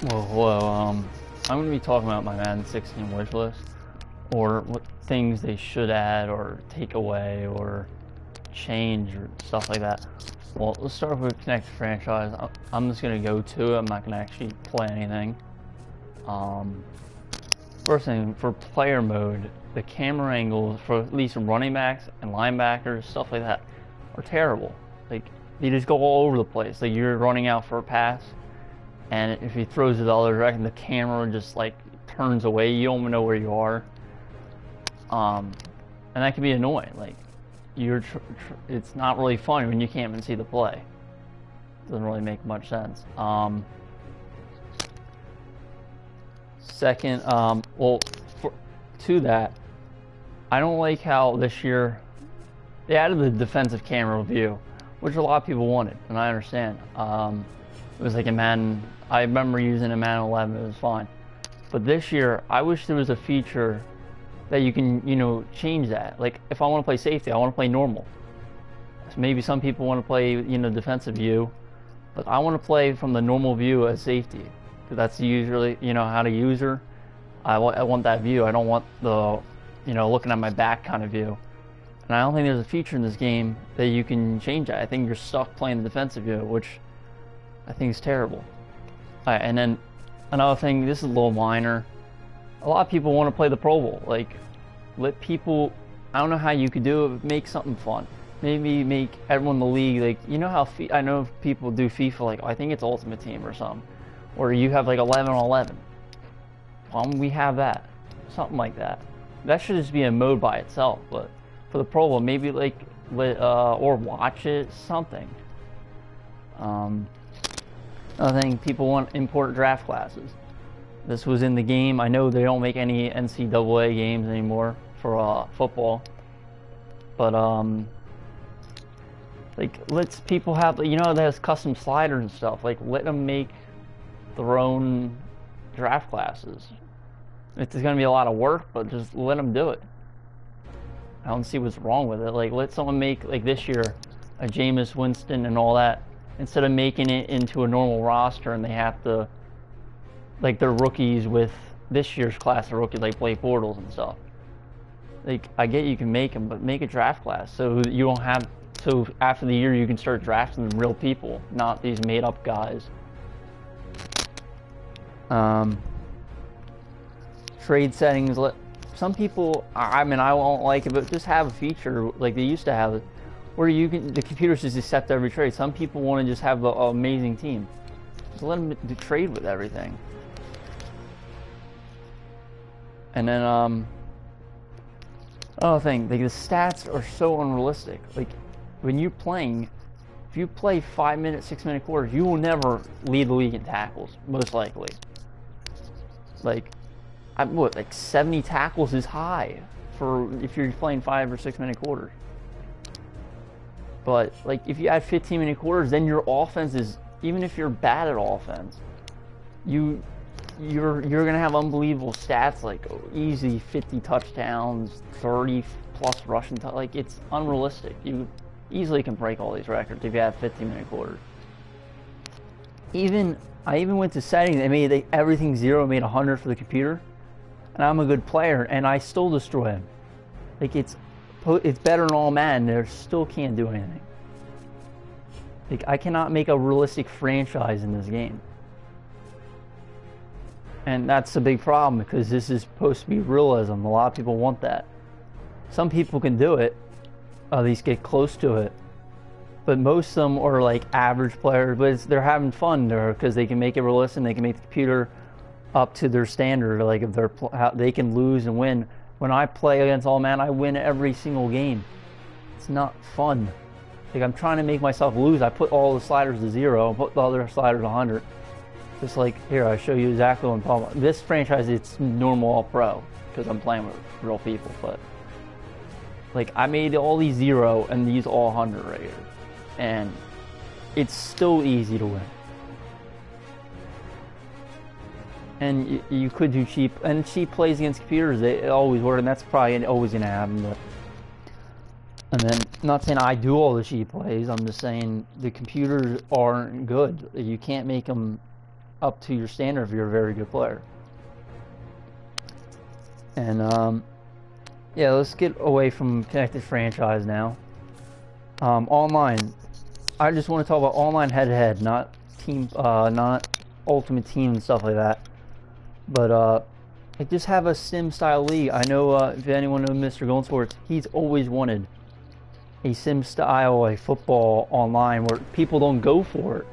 I'm going to be talking about my Madden 16 wish list, or what things they should add, or take away, or change, or stuff like that. Well, let's start with Connected Franchise. I'm just going to go to it. I'm not going to actually play anything. First thing, for player mode, the camera angles for at least running backs and linebackers, stuff like that, are terrible. Like, they just go all over the place. Like, you're running out for a pass, and if he throws it the other direction, the camera just like turns away. You don't even know where you are. And that can be annoying. Like, it's not really fun when you can't even see the play. Doesn't really make much sense. Second, to that, I don't like how this year they added the defensive camera view, which a lot of people wanted, and I understand. It was like in Madden. I remember using a Madden 11, it was fine. But this year, I wish there was a feature that you can, change that. Like, if I want to play safety, I want to play normal. So maybe some people want to play, defensive view, but I want to play from the normal view as safety. Because that's usually, how to use her. I want that view. I don't want the, looking at my back kind of view. And I don't think there's a feature in this game that you can change that. I think you're stuck playing the defensive view, which I think is terrible. Alright, and then another thing, this is a little minor. A lot of people want to play the Pro Bowl. Like, let people, I don't know how you could do it, but make something fun. Maybe make everyone in the league, like, how I know people do FIFA, like, I think it's Ultimate Team or something. Or you have like 11 on 11. Why don't we have that? Something like that. That should just be a mode by itself, but for the Pro Bowl, maybe like, or watch it, something. Another thing, people want import draft classes. This was in the game. I know they don't make any NCAA games anymore for football, but like, let's people have, there's custom sliders and stuff. Like, let them make their own draft classes. It's going to be a lot of work, but just let them do it. I don't see what's wrong with it. Like, let someone make, like this year, a Jameis Winston and all that, instead of making it into a normal roster and they have to, like, they're rookies with this year's class of rookies, like Blake Bortles and stuff. Like, I get you can make them, but make a draft class so you don't have, so after the year you can start drafting real people, not these made-up guys. Trade settings, some people, I won't like it, but just have a feature like they used to have it, where you can, the computers just accept every trade. Some people want to just have an amazing team. So let them trade with everything. And then, another thing, like, the stats are so unrealistic. Like, when you're playing, if you play 5-minute, 6-minute quarters, you will never lead the league in tackles, most likely. Like, like 70 tackles is high for if you're playing 5 or 6-minute quarters. But, like, if you add 15-minute quarters, then your offense is, even if you're bad at offense, you're gonna have unbelievable stats, like easy 50 touchdowns, 30 plus rushing. Like, it's unrealistic. You easily can break all these records if you have 15-minute quarters. I even went to settings and made everything 0, made 100 for the computer, and I'm a good player, and I still destroy him. Like, it's better than all Madden. They still can't do anything. Like, I cannot make a realistic franchise in this game. And that's a big problem, because this is supposed to be realism. A lot of people want that. Some people can do it, at least get close to it. But most of them are like average players, but they're having fun there because they can make it realistic. They can make the computer up to their standard. Like, if they can lose and win. When I play against all man, I win every single game. It's not fun. Like, I'm trying to make myself lose. I put all the sliders to 0, I put the other sliders to 100. Just like, here, I show you exactly what I'm talking about. This franchise, it's normal all pro, because I'm playing with real people, but, like, I made all these 0 and these all 100 right here. And it's still easy to win. And you could do cheap, and cheap plays against computers, they always work, and that's probably always going to happen. But, and then, I'm not saying I do all the cheap plays, I'm just saying the computers aren't good. You can't make them up to your standard if you're a very good player. And yeah, let's get away from connected franchise now. Online, I just want to talk about online head-to-head, not team, not ultimate team and stuff like that. But I just have a sim style league. I know if anyone knows Mr. Golden Sports, he's always wanted a sim style, a football online where people don't go for it.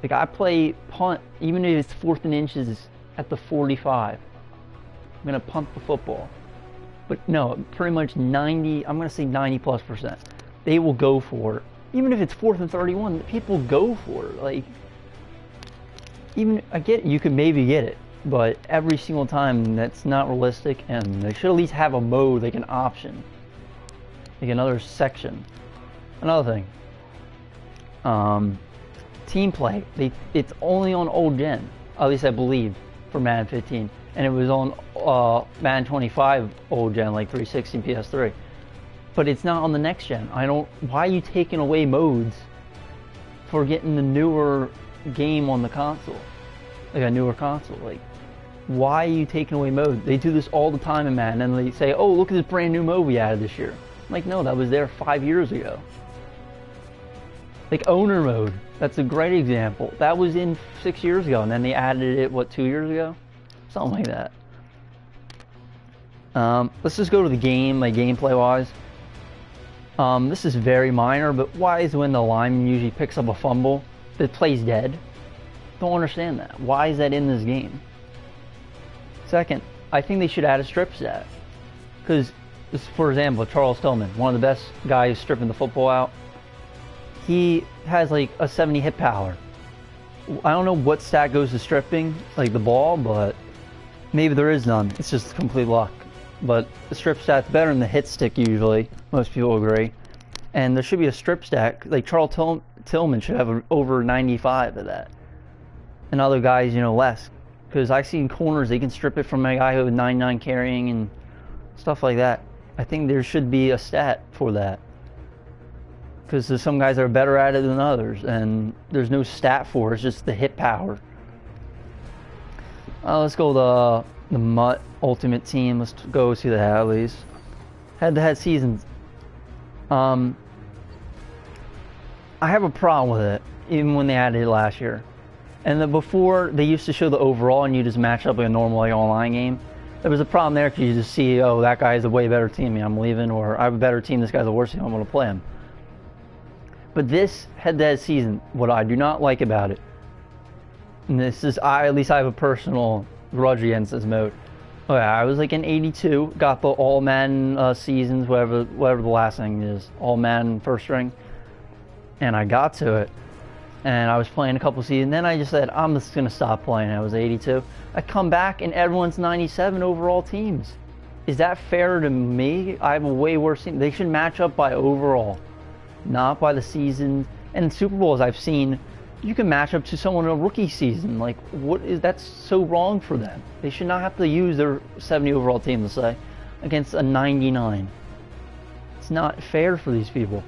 Like, I play punt, even if it's 4th and inches at the 45. I'm gonna punt the football. But no, pretty much 90, I'm gonna say 90+%. They will go for it. Even if it's 4th and 31, people go for it. Like, even, I get it, you could maybe get it, but every single time that's not realistic, and they should at least have a mode, like an option. Like another section. Another thing. Team play. It's only on old gen, at least I believe, for Madden 15. And it was on Madden 25 old gen, like 360 and PS3. But it's not on the next gen. Why are you taking away modes for getting the newer game on the console? Like a newer console. Like, why are you taking away modes? They do this all the time in Madden, and they say, oh, look at this brand new mode we added this year. I'm like, no, that was there 5 years ago. Like owner mode, that's a great example. That was in 6 years ago, and then they added it, what, 2 years ago? Something like that. Let's just go to the game, like gameplay wise. This is very minor, but why is when the lineman usually picks up a fumble, the play's dead? Don't understand that. Why is that in this game? Second, I think they should add a strip stat. Because, for example, Charles Tillman, one of the best guys stripping the football out, he has like a 70 hit power. I don't know what stat goes to stripping, like the ball, but maybe there is none. It's just complete luck. But the strip stat's better than the hit stick usually. Most people agree. And there should be a strip stat. Like Charles Tillman should have over 95 of that. And other guys, you know, less. Because I've seen corners, they can strip it from a guy with 99 carrying and stuff like that. I think there should be a stat for that. Because there's some guys that are better at it than others, and there's no stat for it, it's just the hit power. Let's go to the MUT Ultimate Team. Let's go see the Hadleys. Head-to-head seasons. I have a problem with it, even when they added it last year. And then before, they used to show the overall, and you just match up like a normal like, online game. There was a problem there because you just see, oh, that guy's a way better team, I'm leaving, or I have a better team, this guy's a worse team, I'm going to play him. But this head-to-head season, what I do not like about it, and this is, at least I have a personal grudge against this mode. Oh yeah, I was like in 82, got the all Madden seasons, whatever the last thing is, all Madden first string, and I got to it, and I was playing a couple seasons, then I just said, I'm just going to stop playing. I was 82. I come back and everyone's 97 overall teams. Is that fair to me? I have a way worse team. They should match up by overall, not by the season. And in Super Bowls I've seen, you can match up to someone in a rookie season. Like, what is, that's so wrong for them. They should not have to use their 70 overall team, let's say, against a 99. It's not fair for these people.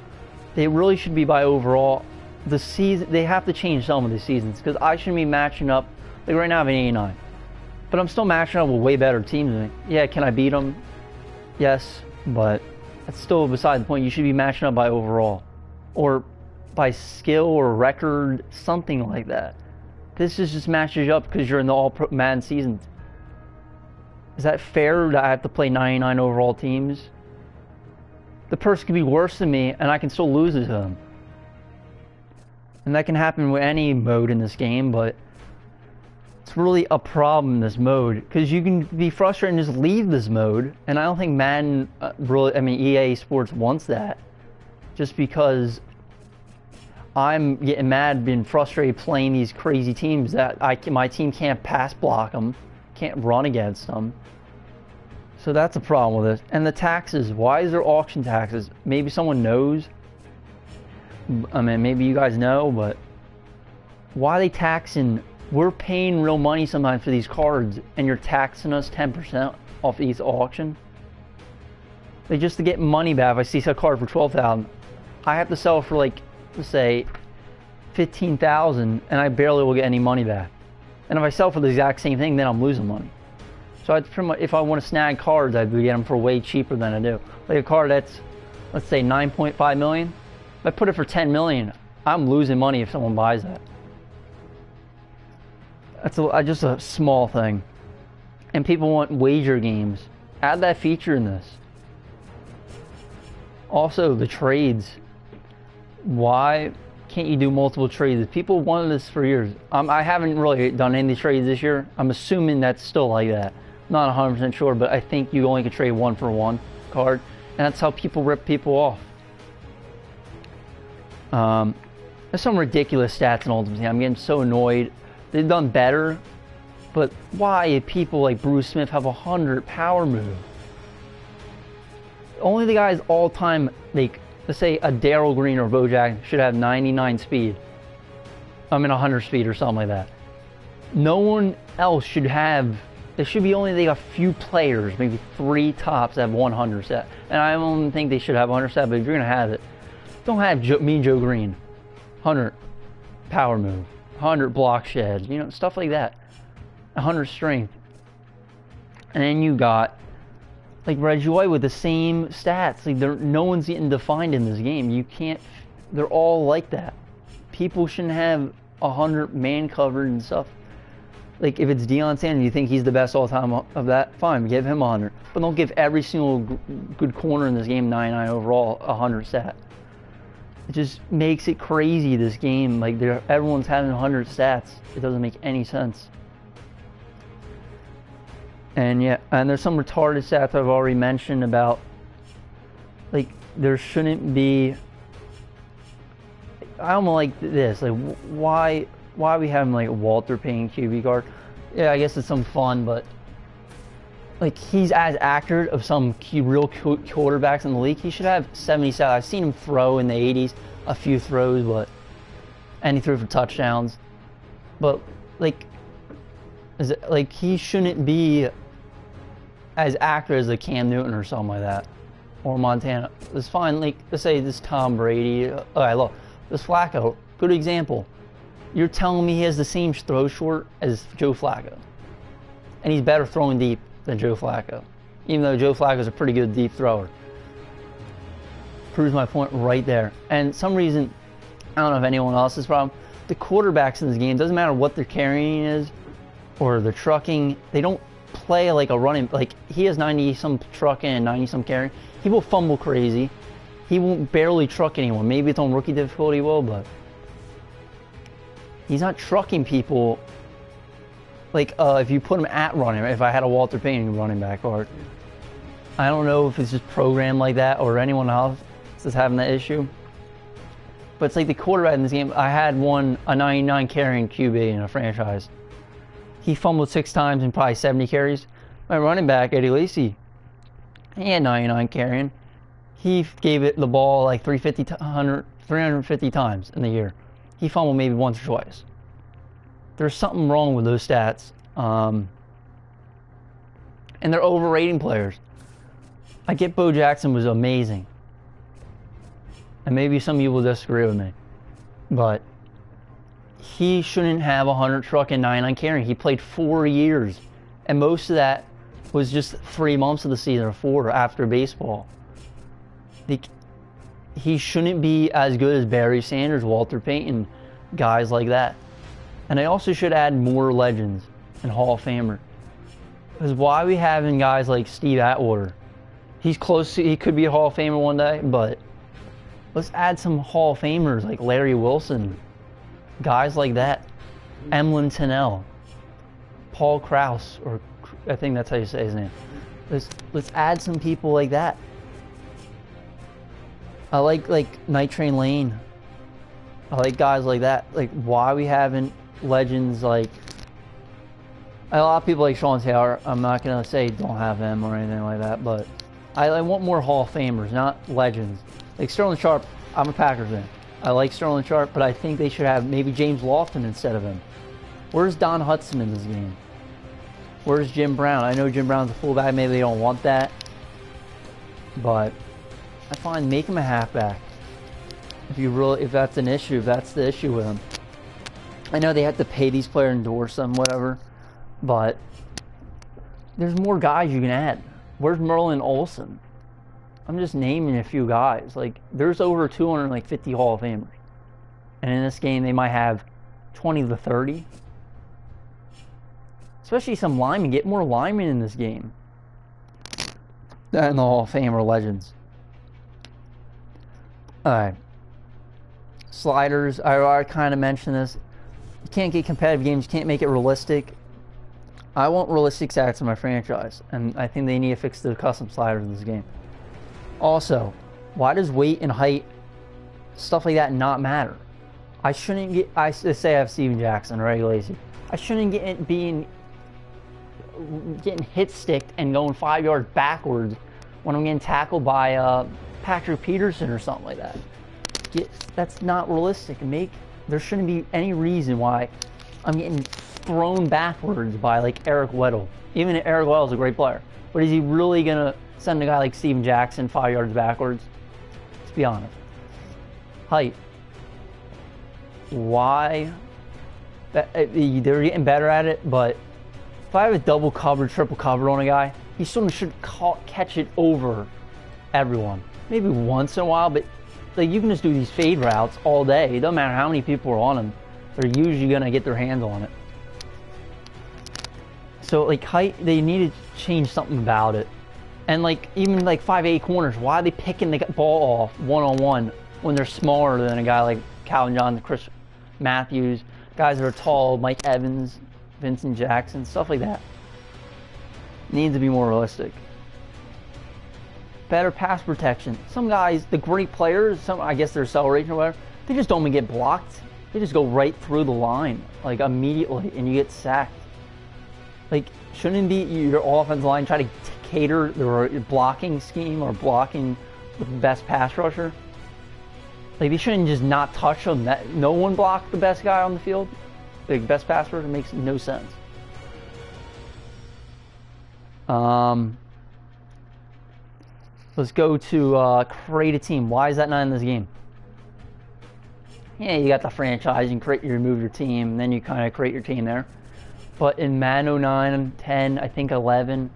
They really should be by overall. The season, they have to change some of the seasons, because I shouldn't be matching up, like right now I have an 89. But I'm still matching up with way better teams than me. Yeah, can I beat them? Yes, but that's still beside the point. You should be matching up by overall. Or by skill or record, something like that. This is just matches you up because you're in the all-pro Madden seasons. Is that fair that I have to play 99 overall teams? The person can be worse than me and I can still lose to them. And that can happen with any mode in this game, but it's really a problem in this mode because you can be frustrated and just leave this mode. And I don't think Madden really, I mean EA Sports wants that, just because I'm getting mad, being frustrated playing these crazy teams that my team can't pass block them, can't run against them. So that's a problem with this. And the taxes, why is there auction taxes? Maybe someone knows. I mean, maybe you guys know, but why are they taxing? We're paying real money sometimes for these cards, and you're taxing us 10% off each auction? Like, just to get money back, if I see a card for $12,000, I have to sell it for, like, let's say $15,000 and I barely will get any money back. And if I sell for the exact same thing, then I'm losing money. So I'd pretty much, if I want to snag cards, I'd get them for way cheaper than I do. Like a card that's, let's say, 9.5 million. If I put it for 10 million, I'm losing money if someone buys that. That's just a small thing. And people want wager games. Add that feature in this. Also, the trades. Why can't you do multiple trades? People wanted this for years. I haven't really done any trades this year. I'm assuming that's still like that. Not 100% sure, but I think you only can trade 1-for-1 card. And that's how people rip people off. There's some ridiculous stats in Ultimate Team. I'm getting so annoyed. They've done better, but why do people like Bruce Smith have 100 power move? Only the guys all time, like, let's say a Darryl Green or Bo Jackson should have 99 speed. 100 speed or something like that. No one else should have. There should be only like a few players, maybe 3 tops that have 100 set. And I don't think they should have 100 set, but if you're gonna have it, don't have Mean Joe Green. 100 power move, 100 block shed, you know, stuff like that. 100 strength. And then you got like Reggie White with the same stats. Like no one's getting defined in this game. You can't. They're all like that. People shouldn't have 100 man covered and stuff. Like if it's Deion Sanders, you think he's the best all time of that, fine, give him 100. But don't give every single good corner in this game 99 overall 100 stat. It just makes it crazy, this game. Like everyone's having 100 stats. It doesn't make any sense. And yeah, and there's some retarded stats I've already mentioned about, like, there shouldn't be. I don't like this. Like, why are we having like Walter Payton QB card? Yeah, I guess it's some fun, but like he's as accurate of some real quarterbacks in the league. He should have 77. I've seen him throw in the 80s, a few throws, and he threw for touchdowns. But like, he shouldn't be as accurate as a Cam Newton or something like that, or Montana. It's fine. Like, let's say this Tom Brady. Alright, look, this Flacco, good example. You're telling me he has the same throw short as Joe Flacco, and he's better throwing deep than Joe Flacco, even though Joe Flacco is a pretty good deep thrower. Proves my point right there. And some reason, I don't know if anyone else's problem, the quarterbacks in this game, doesn't matter what their carrying is or their trucking, they don't play like a running. Like, he has 90 some trucking and 90 some carrying. He will fumble crazy. He won't barely truck anyone. Maybe it's on rookie difficulty, he will, but he's not trucking people. Like, if you put him at running, if I had a Walter Payton running back, or I don't know if it's just programmed like that or anyone else is having that issue. But it's like the quarterback in this game. I had a 99 carrying QB in a franchise. He fumbled 6 times and probably 70 carries. My running back, Eddie Lacy, he had 99 carrying. He gave it the ball like 350 times in the year. He fumbled maybe once or twice. There's something wrong with those stats. And they're overrating players. I get Bo Jackson was amazing. And maybe some of you will disagree with me. But he shouldn't have 100 truck and 99 carrying. He played 4 years. And most of that was just 3 months of the season, or 4 after baseball. He shouldn't be as good as Barry Sanders, Walter Payton, guys like that. And they also should add more legends and Hall of Famer. Because why are we having guys like Steve Atwater? He's close to, he could be a Hall of Famer one day, but let's add some Hall of Famers like Larry Wilson, guys like that, Emlyn Tennell, Paul Krause, or I think that's how you say his name. Let's add some people like that. I like Night Train Lane. I like guys like that. Like, why are we having legends like, a lot of people like Sean Taylor. I'm not gonna say don't have him or anything like that, but I want more Hall of Famers, not legends. Like Sterling Sharp, I'm a Packers fan. I like Sterling Sharp, but I think they should have maybe James Lofton instead of him. Where's Don Hudson in this game? Where's Jim Brown? I know Jim Brown's a fullback, maybe they don't want that, but I find make him a halfback. If that's an issue, if that's the issue with him. I know they have to pay these players, endorse them, whatever, but there's more guys you can add. Where's Merlin Olsen? I'm just naming a few guys. Like, there's over 250 Hall of Famers. And in this game, they might have 20 to 30. Especially some linemen. Get more linemen in this game than the Hall of Famer legends. Alright. Sliders. I kind of mentioned this. You can't get competitive games. You can't make it realistic. I want realistic stats in my franchise. And I think they need to fix the custom sliders in this game. Also, why does weight and height, stuff like that, not matter? I shouldn't get... I say I have Steven Jackson, regulation. I shouldn't get getting hit sticked and going 5 yards backwards when I'm getting tackled by Patrick Peterson or something like that. That's not realistic. There shouldn't be any reason why I'm getting thrown backwards by like Eric Weddle. Even if Eric Weddle's a great player, but is he really gonna send a guy like Steven Jackson 5 yards backwards? Let's be honest. Height. Why? They're getting better at it, but if I have a double cover, triple cover on a guy, he sort of should catch it over everyone. Maybe once in a while, but like you can just do these fade routes all day. It doesn't matter how many people are on them. They're usually going to get their hands on it. So like height, they need to change something about it. And like even like 5'8" corners, why are they picking the ball off one-on-one when they're smaller than a guy like Calvin Johnson, Chris Matthews, guys that are tall, Mike Evans, Vincent Jackson, stuff like that. Needs to be more realistic. Better pass protection. Some guys, the great players, I guess their acceleration or whatever, they just don't even get blocked. They just go right through the line, like immediately, and you get sacked. Like, shouldn't be your offensive line try to cater their blocking scheme or blocking the best pass rusher? Like, they shouldn't just not touch them. No one blocked the best guy on the field. The best pass rusher makes no sense. Let's go to create a team. Why is that not in this game? Yeah, you got the franchise, you can remove your team, and then you kind of create your team there. But in Madden 09, 10, I think 11,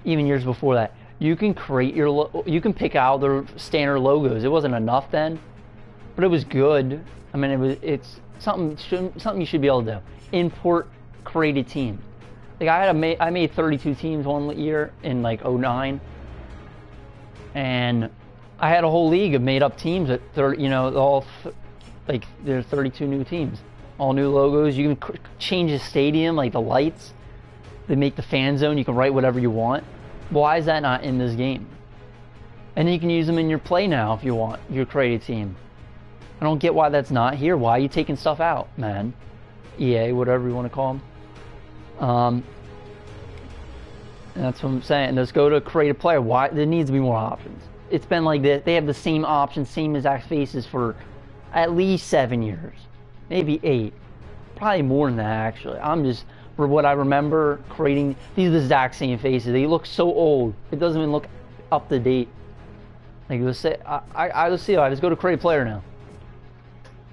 even years before that, you can create you can pick out the standard logos. It wasn't enough then, but it was good. I mean, it's something you should be able to do. Import created team. Like I made 32 teams one year in like 09, and I had a whole league of made up teams at 30. You know, like there's 32 new teams, all new logos. You can change the stadium, like the lights. They make the fan zone. You can write whatever you want. Why is that not in this game? And then you can use them in your play now if you want, your created team. I don't get why that's not here. Why are you taking stuff out, man? EA, whatever you want to call them. And that's what I'm saying. Let's go to create a player. Why? There needs to be more options. It's been like this. They have the same options, same exact faces for at least 7 years, maybe 8, probably more than that actually. I'm just, for what I remember creating, these are the exact same faces. They look so old. It doesn't even look up to date. Like let's say, I just see. I just go to create a player now.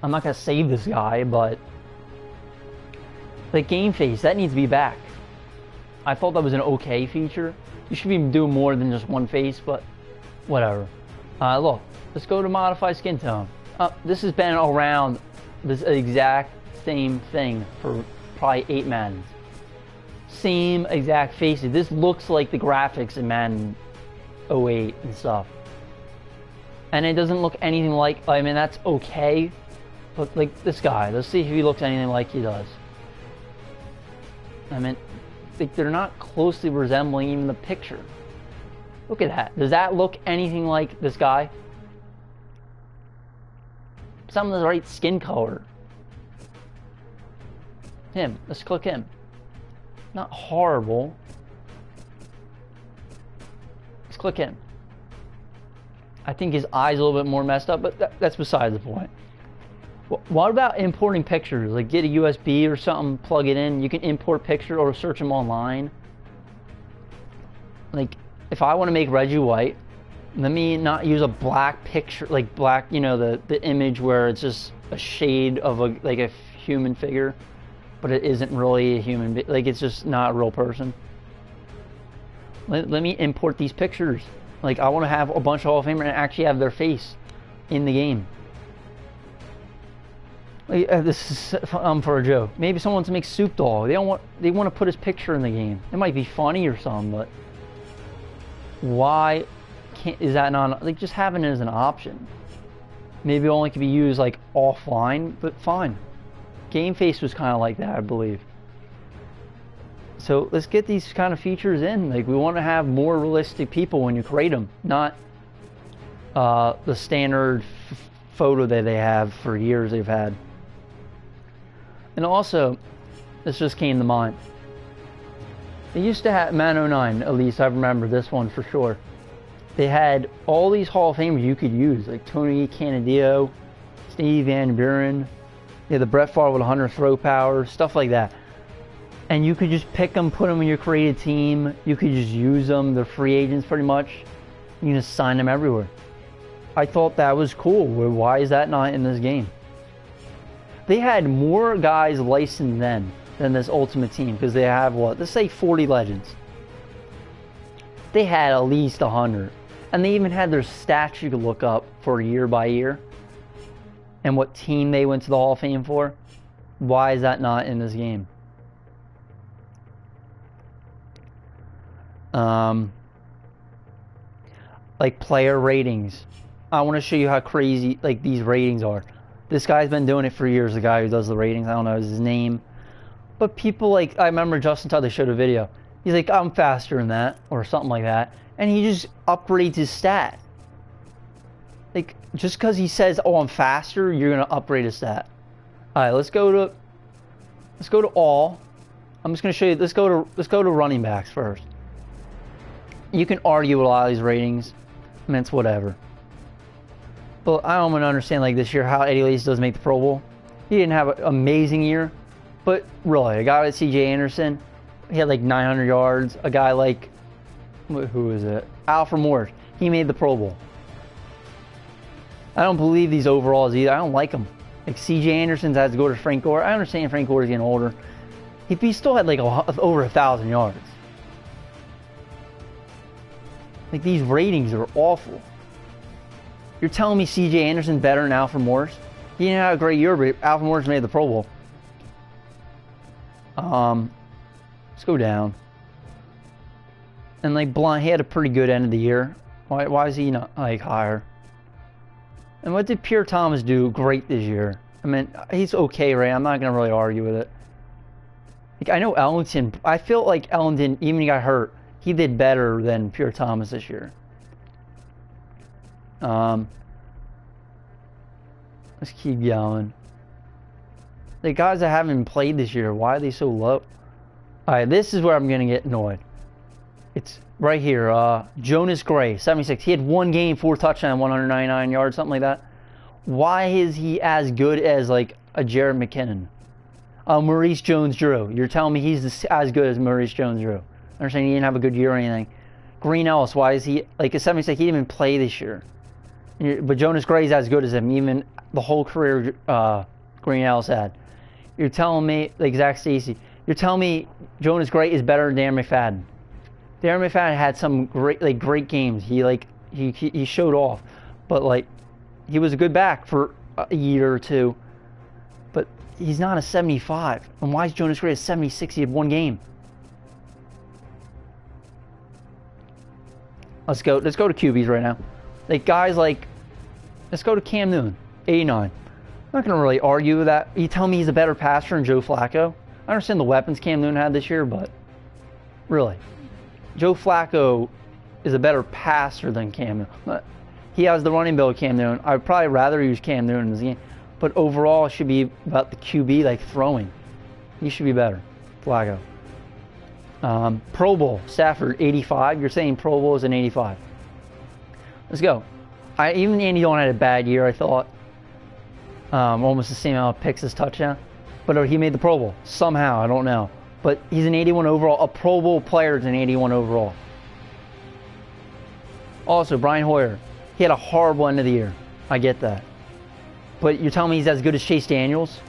I'm not gonna save this guy, but like game face, that needs to be back. I thought that was an okay feature. You should be doing more than just one face, but whatever. Look, let's go to modify skin tone. This has been around this exact same thing for probably 8 Maddens. Same exact faces. This looks like the graphics in Madden 08 and stuff. And it doesn't look anything like, I mean, that's okay. But like this guy, let's see if he looks anything like he does. I mean, they're not closely resembling even the picture. Look at that. Does that look anything like this guy? Some of the right skin color. Him. Let's click him. Not horrible. Let's click him. I think his eye's a little bit more messed up, but that's beside the point. What about importing pictures? Like get a USB or something, plug it in. You can import pictures or search them online. Like if I want to make Reggie White, Let me not use a black picture, like black, you know, the image where it's just a shade of like a human figure, but it isn't really a human, like it's just not a real person. Let me import these pictures. Like, I want to have a bunch of Hall of Famers and actually have their face in the game. Like, this is for a joke. Maybe someone wants to make Soup Dog. They want to put his picture in the game. It might be funny or something, but why is that not, like, just having it as an option? Maybe it only could be used like offline, but fine. Game Face was kind of like that, I believe. So let's get these kind of features in. Like, we want to have more realistic people when you create them, not the standard photo that they have for years they've had. And also, this just came to mind. They used to have Madden 09, at least I remember this one for sure. They had all these Hall of Famers you could use, like Tony Canadillo, Steve Van Buren, the Brett Favre with 100 throw power, stuff like that. And you could just pick them, put them in your created team. You could just use them. They're free agents pretty much. You can just sign them everywhere. I thought that was cool. Why is that not in this game? They had more guys licensed then than this Ultimate Team, because they have, what, let's say 40 legends. They had at least 100. And they even had their stats you could look up for year by year. And what team they went to the Hall of Fame for. Why is that not in this game? Like player ratings. I want to show you how crazy like these ratings are. This guy's been doing it for years, the guy who does the ratings. I don't know his name. But people, like, I remember Justin Todd, they showed a video. He's like, I'm faster than that, or something like that. And he just upgrades his stat. Like, just because he says, oh, I'm faster, you're going to upgrade his stat. Alright, let's go to all. I'm just going to show you, let's go to running backs first. You can argue with a lot of these ratings. I mean, it's whatever. But I don't want to understand, like, this year how Eddie Lacy doesn't make the Pro Bowl. He didn't have an amazing year. But really, a guy like C.J. Anderson, he had like 900 yards. A guy like, who is it? Alfred Morris. He made the Pro Bowl. I don't believe these overalls either. I don't like them. Like, C.J. Anderson's has to go to Frank Gore. I understand Frank Gore's getting older. He still had like over 1,000 yards. Like, these ratings are awful. You're telling me C.J. Anderson's better than Alfred Morris? He didn't have a great year, but Alfred Morris made the Pro Bowl. Let's go down. And like Blunt, he had a pretty good end of the year. Why is he not like higher? And what did Pierre Thomas do great this year? I mean, he's okay, right? I'm not gonna really argue with it. Like, I know Ellington. I feel like Ellington, even when he got hurt, he did better than Pierre Thomas this year. Let's keep going. The guys that haven't played this year, why are they so low? Alright, this is where I'm going to get annoyed. It's right here. Jonas Gray, 76. He had one game, 4 touchdowns, 199 yards, something like that. Why is he as good as, like, a Jared McKinnon? Maurice Jones-Drew. You're telling me he's as good as Maurice Jones-Drew. I understand he didn't have a good year or anything. Green Ellis, why is he, like, a 76? He didn't even play this year. But Jonas Gray's as good as him, even the whole career Green Ellis had. You're telling me, like Zach Stacy, you're telling me Jonas Gray is better than Darren McFadden. Darren McFadden had some great games. He showed off, but like he was a good back for a year or two. But he's not a 75. And why is Jonas Gray a 76? He had one game. Let's go to QBs right now. Like guys like, let's go to Cam Newton, 89. I'm not going to really argue with that. You tell me he's a better passer than Joe Flacco? I understand the weapons Cam Newton had this year, but really, Joe Flacco is a better passer than Cam Newton. He has the running bill of Cam Newton. I'd probably rather use Cam Newton in this game. But overall, it should be about the QB, like throwing. He should be better, Flacco. Pro Bowl, Stafford, 85. You're saying Pro Bowl is an 85. Let's go. Even Andy Dalton had a bad year, I thought. Almost the same amount of picks as touchdown. But he made the Pro Bowl. Somehow, I don't know. But he's an 81 overall. A Pro Bowl player is an 81 overall. Also, Brian Hoyer, he had a horrible end of the year. I get that. But you're telling me he's as good as Chase Daniels?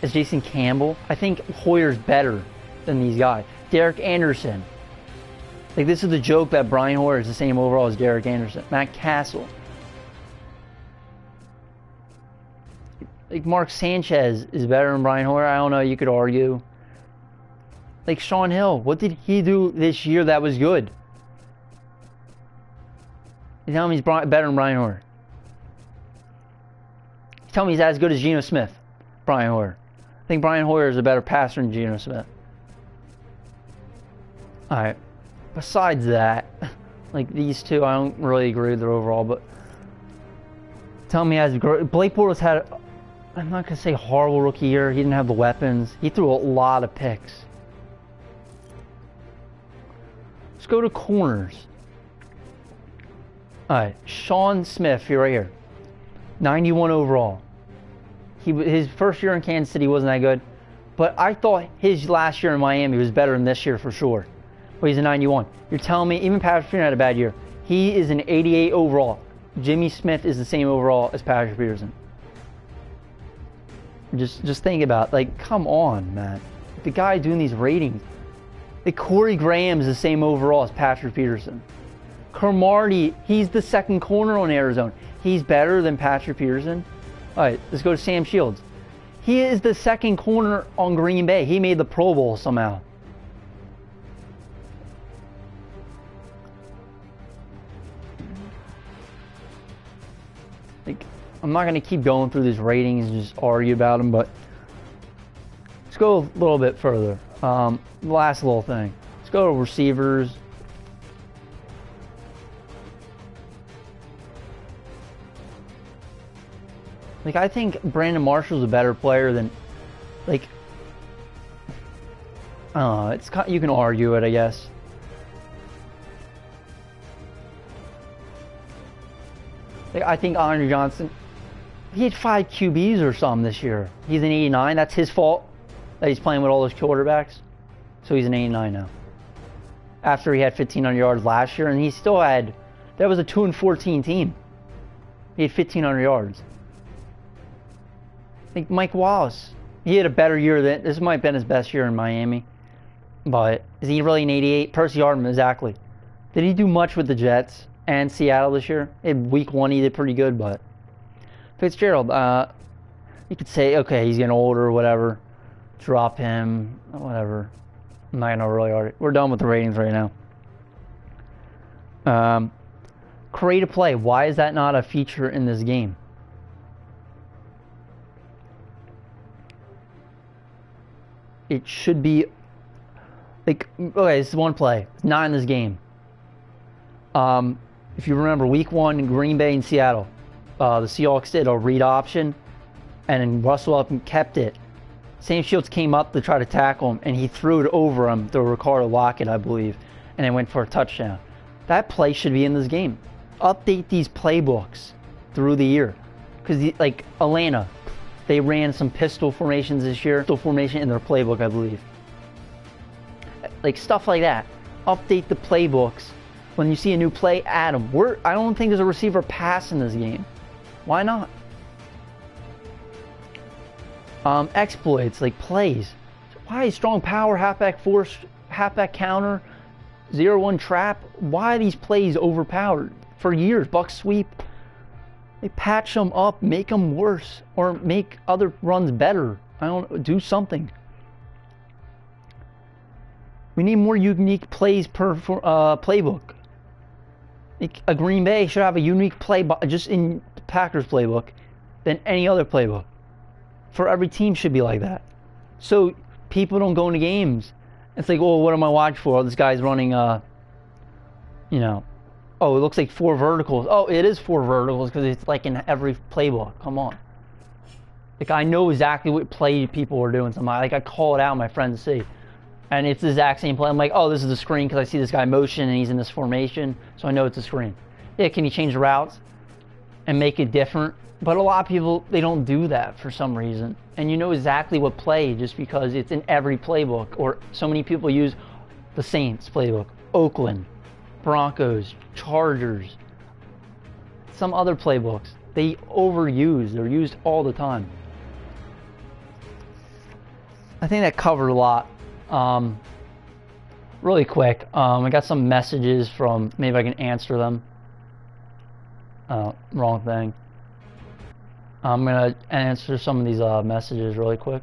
As Jason Campbell? I think Hoyer's better than these guys. Derek Anderson. Like, this is the joke that Brian Hoyer is the same overall as Derek Anderson. Matt Castle. Like, Mark Sanchez is better than Brian Hoyer. I don't know, you could argue. Like, Sean Hill, what did he do this year that was good? You tell me he's better than Brian Hoyer. You tell me he's as good as Geno Smith, Brian Hoyer. I think Brian Hoyer is a better passer than Geno Smith. Alright. Besides that, like these two, I don't really agree with their overall, but tell me as Blake Bortles had, I'm not going to say horrible rookie year. He didn't have the weapons. He threw a lot of picks. Let's go to corners. Alright, Sean Smith, you're right here. 91 overall. His first year in Kansas City wasn't that good, but I thought his last year in Miami was better than this year for sure. But he's a 91. You're telling me even Patrick Peterson had a bad year. He is an 88 overall. Jimmy Smith is the same overall as Patrick Peterson. Just think about it. Like, come on, man. The guy doing these ratings. Like, Corey Graham is the same overall as Patrick Peterson. Cromartie, he's the second corner on Arizona. He's better than Patrick Peterson. All right, let's go to Sam Shields. He is the second corner on Green Bay. He made the Pro Bowl somehow. Like, I'm not going to keep going through these ratings and just argue about them, but let's go a little bit further. Last little thing. Let's go to receivers. Like, I think Brandon Marshall's a better player than, like, it's you can argue it, I guess. Like, I think Andre Johnson, he had 5 QBs or something this year. He's an 89. That's his fault that he's playing with all those quarterbacks. So he's an 89 now. After he had 1,500 yards last year, and he still had, that was a 2-14 team. He had 1,500 yards. I think Mike Wallace, he had a better year than, this might have been his best year in Miami. But is he really an 88? Percy Harvin, exactly. Did he do much with the Jets and Seattle this year? In week 1 he did pretty good, but Fitzgerald, you could say, okay, he's getting older or whatever. Drop him, whatever. I'm not gonna really argue. We're done with the ratings right now. Create a play. Why is that not a feature in this game? It should be, like, okay, this is one play. It's not in this game. If you remember, week 1 in Green Bay and Seattle, the Seahawks did a read option, and then Russell up and kept it. Sam Shields came up to try to tackle him, and he threw it over him to Ricardo Lockett, I believe, and then went for a touchdown. That play should be in this game. Update these playbooks through the year. Because, like, Atlanta, they ran some pistol formations this year. Pistol formation in their playbook, I believe. Like, stuff like that. Update the playbooks. When you see a new play, add them. I don't think there's a receiver pass in this game. Why not? Exploits, like plays. Why strong power, halfback force, halfback counter, 0-1 trap? Why are these plays overpowered? For years, buck sweep. They patch them up, make them worse, or make other runs better. I don't know, do something. We need more unique plays per playbook. Like, a Green Bay should have a unique play just in the Packers playbook than any other playbook. For every team should be like that. So people don't go into games. It's like, oh, what am I watching for? Oh, this guy's running, you know, oh, it looks like 4 verticals. Oh, it is 4 verticals because it's like in every playbook. Come on. Like, I know exactly what play people are doing. Like, I call it out, my friends see. And it's the exact same play. I'm like, oh, this is the screen because I see this guy motion and he's in this formation, so I know it's a screen. Yeah, can you change the routes and make it different? But a lot of people, they don't do that for some reason. And you know exactly what play just because it's in every playbook. Or so many people use the Saints playbook, Oakland, Broncos, Chargers, some other playbooks. They overuse. They're used all the time. I think that covered a lot. Really quick, I got some messages from, maybe I can answer them. Wrong thing. I'm gonna answer some of these messages really quick.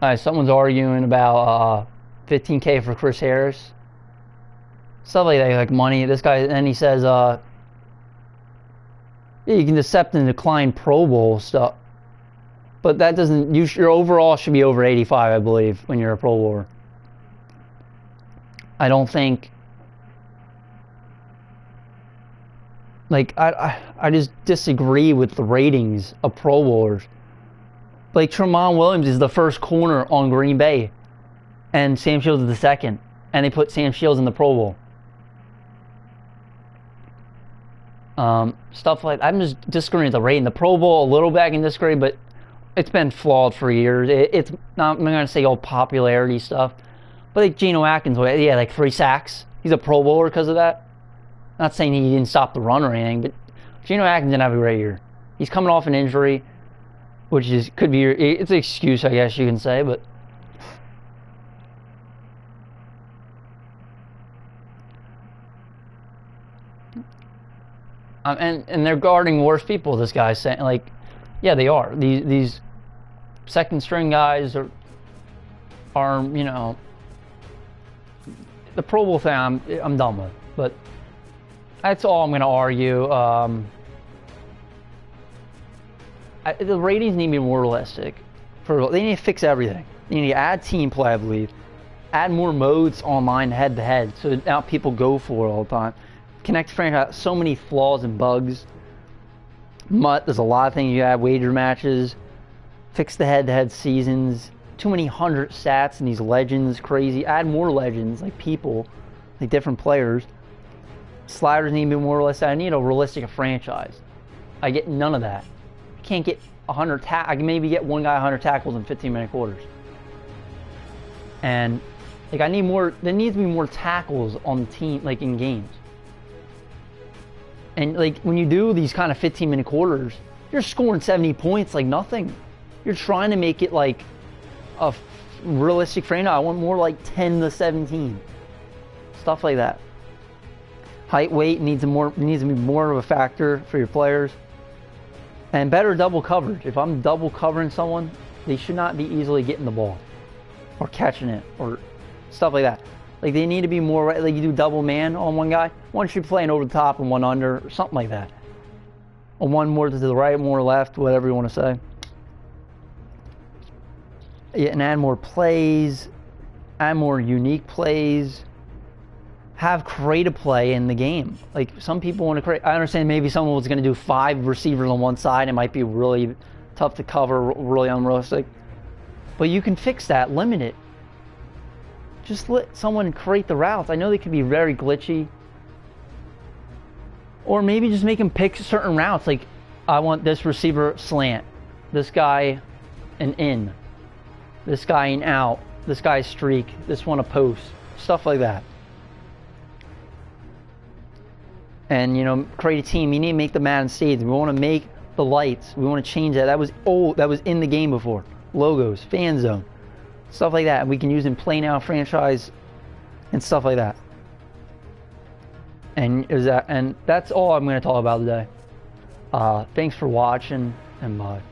Alright, someone's arguing about 15K for Chris Harris. Stuff like that, like money. This guy, and he says, yeah, you can accept and decline Pro Bowl stuff. But that doesn't, your overall should be over 85, I believe, when you're a Pro Bowler. I don't think, like, I just disagree with the ratings of Pro Bowlers. Like, Tramon Williams is the first corner on Green Bay, and Sam Shields is the second, and they put Sam Shields in the Pro Bowl. Stuff like, I'm just disagreeing with the rating. The Pro Bowl, a little bit I can disagree, but it's been flawed for years. It's not, I'm not going to say all popularity stuff, but like Geno Atkins, yeah, like 3 sacks. He's a Pro Bowler because of that. Not saying he didn't stop the run or anything, but Geno Atkins didn't have a great year. He's coming off an injury, which is, could be, it's an excuse, I guess you can say, but and they're guarding worse people, this guy's saying. Like, yeah, they are. These second string guys are you know, the Pro Bowl thing I'm done with. But that's all I'm going to argue. The ratings need to be more realistic. They need to fix everything. They need to add team play, I believe. Add more modes online head-to-head, so now people go for it all the time. Connect franchise, so many flaws and bugs. MUT, there's a lot of things you add, wager matches. Fix the head-to-head seasons. Too many 100 stats in these legends, crazy. Add more legends, like people, like different players. Sliders need to be more realistic. I need a realistic franchise. I get none of that. I can't get 100 I can maybe get one guy 100 tackles in 15-minute quarters. And like, I need more. There needs to be more tackles on the team, like in games. And like, when you do these kind of 15-minute quarters, you're scoring 70 points like nothing. You're trying to make it like a realistic frame. I want more like 10 to 17. Stuff like that. Height, weight needs to be more of a factor for your players. And better double coverage. If I'm double covering someone, they should not be easily getting the ball or catching it or stuff like that. Like, they need to be more, like, you do double man on one guy, one should be playing over the top and one under, or something like that. Or one more to the right, more left, whatever you want to say. Yeah, and add more plays, add more unique plays. Have creative play in the game. Like, some people want to create. I understand maybe someone was going to do 5 receivers on one side. It might be really tough to cover, really unrealistic. But you can fix that, limit it. Just let someone create the routes. I know they can be very glitchy. Or maybe just make them pick certain routes. Like, I want this receiver slant, this guy an in, this guy an out, this guy streak, this one a post, stuff like that. And, you know, create a team. You need to make the Madden stadium. We want to make the lights. We want to change that. That was old. That was in the game before. Logos, fan zone, stuff like that. We can use in Play Now franchise and stuff like that. And that's all I'm going to talk about today. Thanks for watching, and bye.